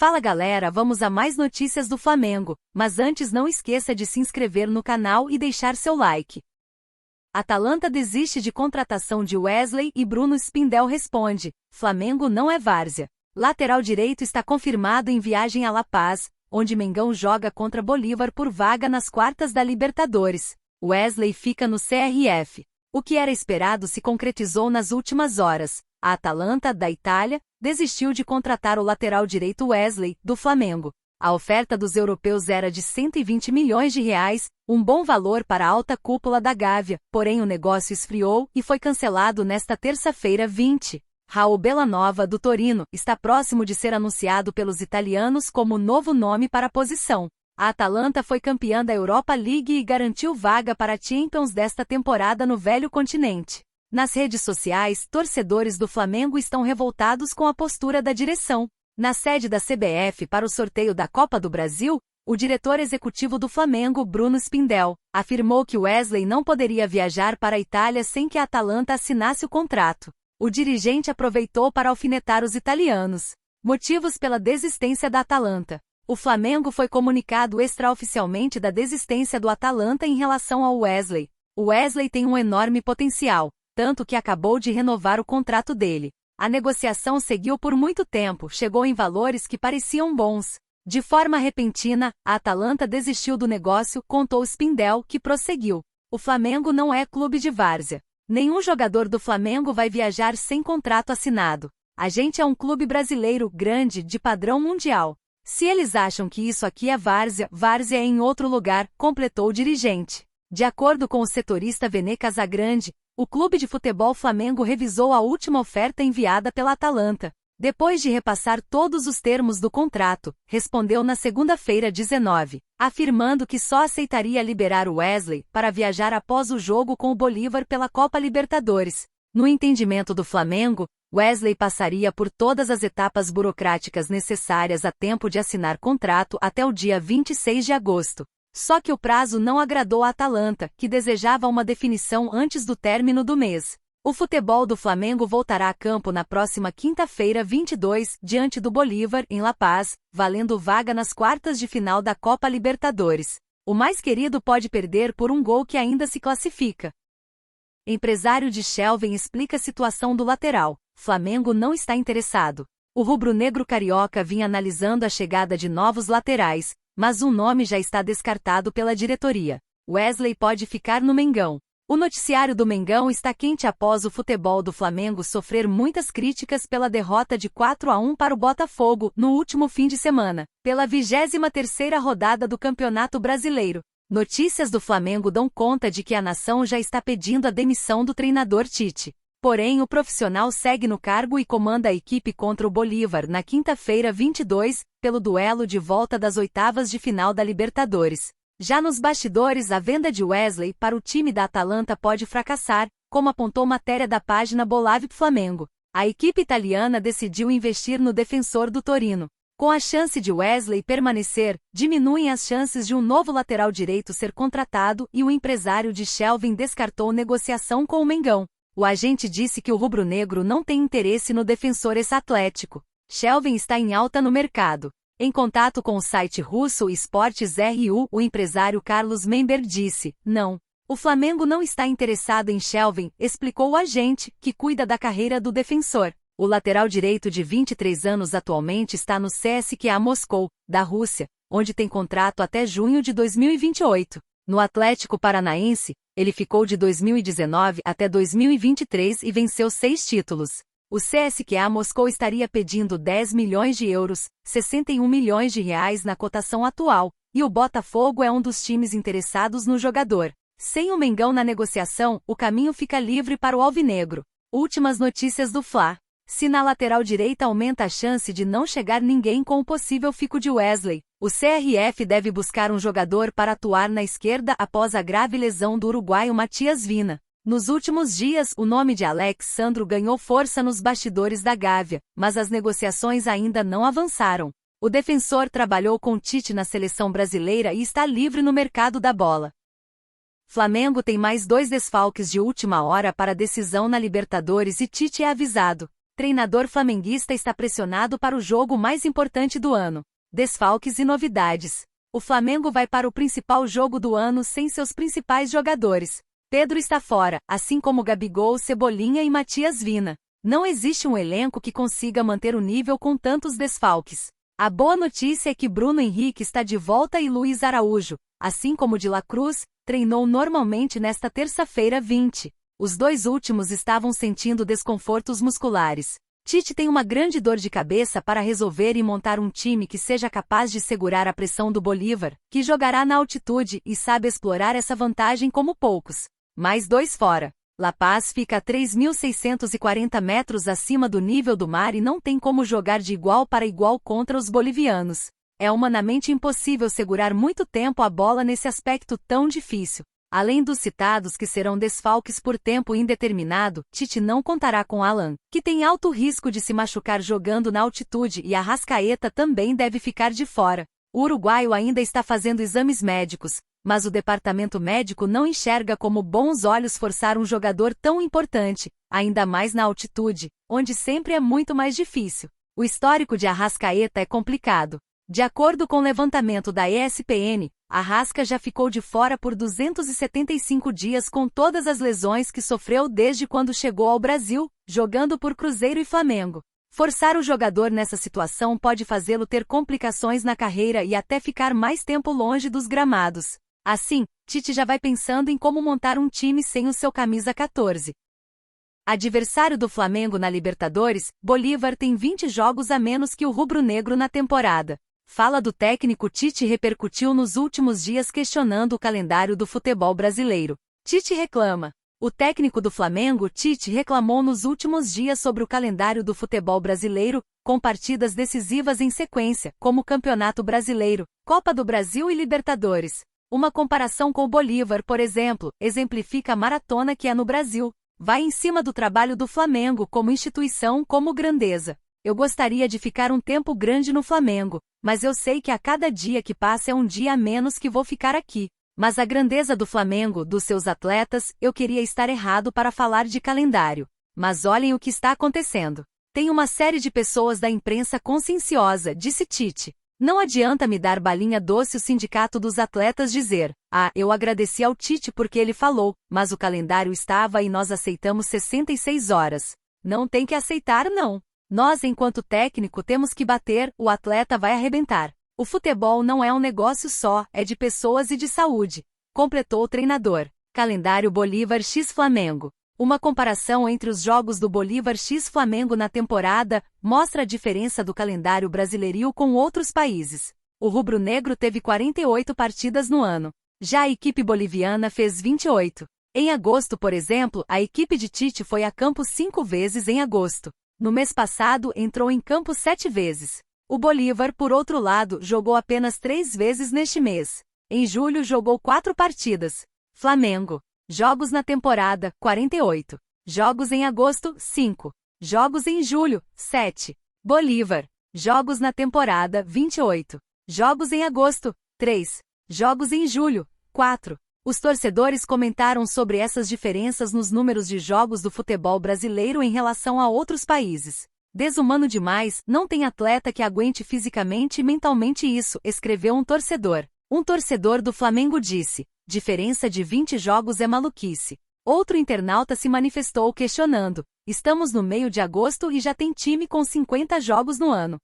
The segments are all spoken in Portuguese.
Fala galera, vamos a mais notícias do Flamengo, mas antes não esqueça de se inscrever no canal e deixar seu like. Atalanta desiste de contratação de Wesley e Bruno Spindel responde: Flamengo não é várzea. Lateral direito está confirmado em viagem a La Paz, onde Mengão joga contra Bolívar por vaga nas quartas da Libertadores. Wesley fica no CRF. O que era esperado se concretizou nas últimas horas. A Atalanta, da Itália, desistiu de contratar o lateral direito Wesley, do Flamengo. A oferta dos europeus era de 120 milhões de reais, um bom valor para a alta cúpula da Gávea, porém o negócio esfriou e foi cancelado nesta terça-feira 20. Raul Bellanova, do Torino, está próximo de ser anunciado pelos italianos como novo nome para a posição. A Atalanta foi campeã da Europa League e garantiu vaga para a Champions desta temporada no velho continente. Nas redes sociais, torcedores do Flamengo estão revoltados com a postura da direção. Na sede da CBF para o sorteio da Copa do Brasil, o diretor executivo do Flamengo, Bruno Spindel, afirmou que Wesley não poderia viajar para a Itália sem que a Atalanta assinasse o contrato. O dirigente aproveitou para alfinetar os italianos. Motivos pela desistência da Atalanta. O Flamengo foi comunicado extraoficialmente da desistência do Atalanta em relação ao Wesley. O Wesley tem um enorme potencial, tanto que acabou de renovar o contrato dele. A negociação seguiu por muito tempo, chegou em valores que pareciam bons. De forma repentina, a Atalanta desistiu do negócio, contou Spindel, que prosseguiu. O Flamengo não é clube de várzea. Nenhum jogador do Flamengo vai viajar sem contrato assinado. A gente é um clube brasileiro, grande, de padrão mundial. Se eles acham que isso aqui é várzea, várzea é em outro lugar, completou o dirigente. De acordo com o setorista Vene Casagrande, o clube de futebol Flamengo revisou a última oferta enviada pela Atalanta. Depois de repassar todos os termos do contrato, respondeu na segunda-feira 19, afirmando que só aceitaria liberar o Wesley para viajar após o jogo com o Bolívar pela Copa Libertadores. No entendimento do Flamengo, Wesley passaria por todas as etapas burocráticas necessárias a tempo de assinar contrato até o dia 26 de agosto. Só que o prazo não agradou a Atalanta, que desejava uma definição antes do término do mês. O futebol do Flamengo voltará a campo na próxima quinta-feira 22, diante do Bolívar, em La Paz, valendo vaga nas quartas de final da Copa Libertadores. O mais querido pode perder por um gol que ainda se classifica. Empresário de Shelvin explica a situação do lateral. Flamengo não está interessado. O rubro-negro carioca vinha analisando a chegada de novos laterais, mas um nome já está descartado pela diretoria. Wesley pode ficar no Mengão. O noticiário do Mengão está quente após o futebol do Flamengo sofrer muitas críticas pela derrota de 4-1 para o Botafogo no último fim de semana, pela 23ª rodada do Campeonato Brasileiro. Notícias do Flamengo dão conta de que a nação já está pedindo a demissão do treinador Tite. Porém, o profissional segue no cargo e comanda a equipe contra o Bolívar na quinta-feira 22, pelo duelo de volta das oitavas de final da Libertadores. Já nos bastidores, a venda de Wesley para o time da Atalanta pode fracassar, como apontou matéria da página Bolave Flamengo. A equipe italiana decidiu investir no defensor do Torino. Com a chance de Wesley permanecer, diminuem as chances de um novo lateral direito ser contratado e o empresário de Shelvin descartou negociação com o Mengão. O agente disse que o rubro-negro não tem interesse no defensor ex-atlético. Shelvin está em alta no mercado. Em contato com o site russo Esportes RU, o empresário Carlos Member disse: não. O Flamengo não está interessado em Shelvin, explicou o agente, que cuida da carreira do defensor. O lateral direito de 23 anos atualmente está no CSKA Moscou, da Rússia, onde tem contrato até junho de 2028. No Atlético Paranaense, ele ficou de 2019 até 2023 e venceu 6 títulos. O CSKA Moscou estaria pedindo 10 milhões de euros, 61 milhões de reais na cotação atual, e o Botafogo é um dos times interessados no jogador. Sem o Mengão na negociação, o caminho fica livre para o alvinegro. Últimas notícias do Fla. Se na lateral direita aumenta a chance de não chegar ninguém com o possível fico de Wesley, o CRF deve buscar um jogador para atuar na esquerda após a grave lesão do uruguaio Matias Vina. Nos últimos dias, o nome de Alex Sandro ganhou força nos bastidores da Gávea, mas as negociações ainda não avançaram. O defensor trabalhou com Tite na seleção brasileira e está livre no mercado da bola. Flamengo tem mais 2 desfalques de última hora para decisão na Libertadores e Tite é avisado. Treinador flamenguista está pressionado para o jogo mais importante do ano. Desfalques e novidades. O Flamengo vai para o principal jogo do ano sem seus principais jogadores. Pedro está fora, assim como Gabigol, Cebolinha e Matias Vina. Não existe um elenco que consiga manter o nível com tantos desfalques. A boa notícia é que Bruno Henrique está de volta e Luiz Araújo, assim como De La Cruz, treinou normalmente nesta terça-feira 20. Os dois últimos estavam sentindo desconfortos musculares. Tite tem uma grande dor de cabeça para resolver e montar um time que seja capaz de segurar a pressão do Bolívar, que jogará na altitude e sabe explorar essa vantagem como poucos. Mais 2 fora. La Paz fica a 3.640 metros acima do nível do mar e não tem como jogar de igual para igual contra os bolivianos. É humanamente impossível segurar muito tempo a bola nesse aspecto tão difícil. Além dos citados que serão desfalques por tempo indeterminado, Tite não contará com Alan, que tem alto risco de se machucar jogando na altitude, e Arrascaeta também deve ficar de fora. O uruguaio ainda está fazendo exames médicos, mas o departamento médico não enxerga como bons olhos forçar um jogador tão importante, ainda mais na altitude, onde sempre é muito mais difícil. O histórico de Arrascaeta é complicado. De acordo com o levantamento da ESPN, Arrasca já ficou de fora por 275 dias com todas as lesões que sofreu desde quando chegou ao Brasil, jogando por Cruzeiro e Flamengo. Forçar o jogador nessa situação pode fazê-lo ter complicações na carreira e até ficar mais tempo longe dos gramados. Assim, Tite já vai pensando em como montar um time sem o seu camisa 14. Adversário do Flamengo na Libertadores, Bolívar tem 20 jogos a menos que o rubro-negro na temporada. Fala do técnico Tite repercutiu nos últimos dias questionando o calendário do futebol brasileiro. Tite reclama. O técnico do Flamengo, Tite, reclamou nos últimos dias sobre o calendário do futebol brasileiro, com partidas decisivas em sequência, como Campeonato Brasileiro, Copa do Brasil e Libertadores. Uma comparação com o Bolívar, por exemplo, exemplifica a maratona que é no Brasil. Vai em cima do trabalho do Flamengo como instituição, como grandeza. Eu gostaria de ficar um tempo grande no Flamengo, mas eu sei que a cada dia que passa é um dia a menos que vou ficar aqui. Mas a grandeza do Flamengo, dos seus atletas, eu queria estar errado para falar de calendário. Mas olhem o que está acontecendo. Tem uma série de pessoas da imprensa conscienciosa, disse Tite. Não adianta me dar balinha doce o sindicato dos atletas dizer, eu agradeci ao Tite porque ele falou, mas o calendário estava e nós aceitamos 66 horas. Não tem que aceitar não. Nós enquanto técnico temos que bater, o atleta vai arrebentar. O futebol não é um negócio só, é de pessoas e de saúde. Completou o treinador. Calendário Bolívar x Flamengo. Uma comparação entre os jogos do Bolívar x Flamengo na temporada mostra a diferença do calendário brasileiro com outros países. O rubro-negro teve 48 partidas no ano. Já a equipe boliviana fez 28. Em agosto, por exemplo, a equipe de Tite foi a campo 5 vezes em agosto. No mês passado, entrou em campo 7 vezes. O Bolívar, por outro lado, jogou apenas 3 vezes neste mês. Em julho jogou 4 partidas. Flamengo. Jogos na temporada, 48. Jogos em agosto, 5. Jogos em julho, 7. Bolívar. Jogos na temporada, 28. Jogos em agosto, 3. Jogos em julho, 4. Os torcedores comentaram sobre essas diferenças nos números de jogos do futebol brasileiro em relação a outros países. Desumano demais, não tem atleta que aguente fisicamente e mentalmente isso, escreveu um torcedor. Um torcedor do Flamengo disse, diferença de 20 jogos é maluquice. Outro internauta se manifestou questionando, estamos no meio de agosto e já tem time com 50 jogos no ano.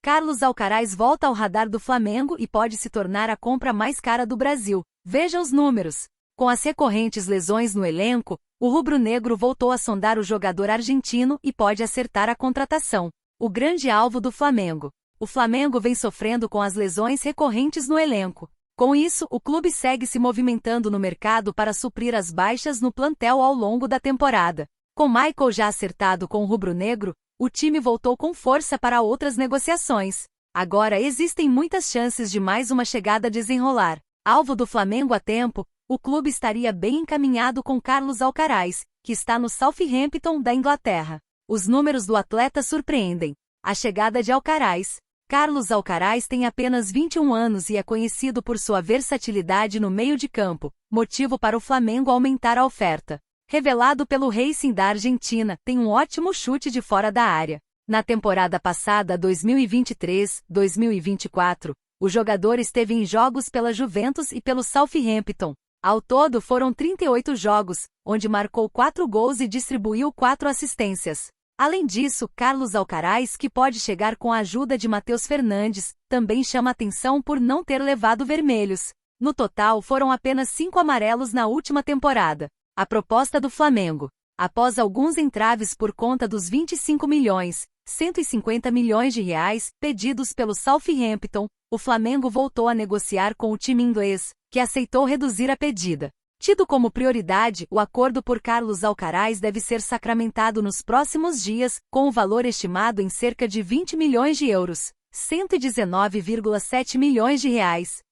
Carlos Alcaraz volta ao radar do Flamengo e pode se tornar a compra mais cara do Brasil. Veja os números. Com as recorrentes lesões no elenco, o rubro-negro voltou a sondar o jogador argentino e pode acertar a contratação. O grande alvo do Flamengo. O Flamengo vem sofrendo com as lesões recorrentes no elenco. Com isso, o clube segue se movimentando no mercado para suprir as baixas no plantel ao longo da temporada. Com Michael já acertado com o rubro-negro, o time voltou com força para outras negociações. Agora existem muitas chances de mais uma chegada desenrolar. Alvo do Flamengo a tempo, o clube estaria bem encaminhado com Carlos Alcaraz, que está no Southampton da Inglaterra. Os números do atleta surpreendem. A chegada de Alcaraz. Carlos Alcaraz tem apenas 21 anos e é conhecido por sua versatilidade no meio de campo, motivo para o Flamengo aumentar a oferta. revelado pelo Racing da Argentina, tem um ótimo chute de fora da área. Na temporada passada 2023-2024, o jogador esteve em jogos pela Juventus e pelo Southampton. Ao todo foram 38 jogos, onde marcou 4 gols e distribuiu 4 assistências. Além disso, Carlos Alcaraz, que pode chegar com a ajuda de Matheus Fernandes, também chama atenção por não ter levado vermelhos. No total foram apenas 5 amarelos na última temporada. A proposta do Flamengo. Após alguns entraves por conta dos 25 milhões, 150 milhões de reais, pedidos pelo Southampton, o Flamengo voltou a negociar com o time inglês, que aceitou reduzir a pedida. Tido como prioridade, o acordo por Carlos Alcaraz deve ser sacramentado nos próximos dias, com o valor estimado em cerca de 20 milhões de euros, 119,7 milhões de reais.